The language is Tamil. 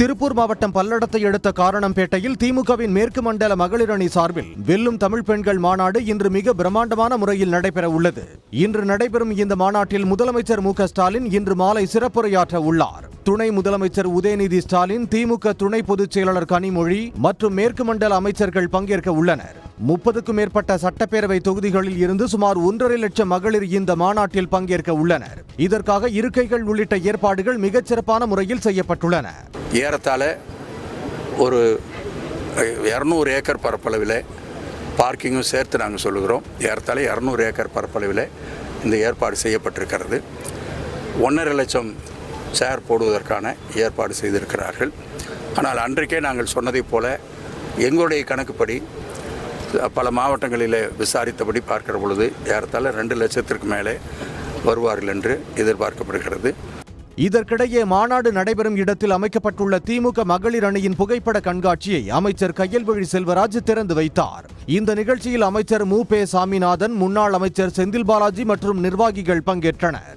திருப்பூர் மாவட்டம் பல்லடத்தை அடுத்த காரணம்பேட்டையில் திமுகவின் மேற்கு மண்டல மகளிர் அணி சார்பில் வெல்லும் தமிழ் பெண்கள் மாநாடு இன்று மிக பிரம்மாண்டமான முறையில் நடைபெற உள்ளது. இன்று நடைபெறும் இந்த மாநாட்டில் முதலமைச்சர் மு.க.ஸ்டாலின் இன்று மாலை சிறப்புரையாற்ற உள்ளார். துணை முதலமைச்சர் உதயநிதி ஸ்டாலின், திமுக துணை பொதுச் செயலாளர் கனிமொழி மற்றும் மேற்கு மண்டல அமைச்சர்கள் பங்கேற்க உள்ளனர். 30க்கும் மேற்பட்ட சட்டப்பேரவை தொகுதிகளில் இருந்து சுமார் 1.5 லட்சம் மகளிர் இந்த மாநாட்டில் பங்கேற்க உள்ளனர். இதற்காக இருக்கைகள் உள்ளிட்ட ஏற்பாடுகள் மிகச்சிறப்பான முறையில் செய்யப்பட்டுள்ளன. ஏறத்தாழ ஒரு 200 ஏக்கர் பரப்பளவில் பார்க்கிங்கும் சேர்த்து நாங்கள் சொல்லுகிறோம். ஏறத்தாழ 200 ஏக்கர் பரப்பளவில் இந்த ஏற்பாடு செய்யப்பட்டிருக்கிறது. 1.5 லட்சம் சேர் போடுவதற்கான ஏற்பாடு செய்திருக்கிறார்கள். ஆனால் அன்றைக்கே நாங்கள் சொன்னதைப் போல எங்களுடைய கணக்குப்படி பல மாவட்டங்களில் விசாரித்தபடி பார்க்கிற பொழுது ஏறத்தாழ 2 லட்சத்திற்கு மேலே வருவார்கள் என்று எதிர்பார்க்கப்படுகிறது. இதற்கிடையே மாநாடு நடைபெறும் இடத்தில் அமைக்கப்பட்டுள்ள திமுக மகளிர் அணியின் புகைப்பட கண்காட்சியை அமைச்சர் கையல்விழி செல்வராஜ் திறந்து வைத்தார். இந்த நிகழ்ச்சியில் அமைச்சர் மு.பே. சாமிநாதன், முன்னாள் அமைச்சர் செந்தில் பாலாஜி மற்றும் நிர்வாகிகள் பங்கேற்றனர்.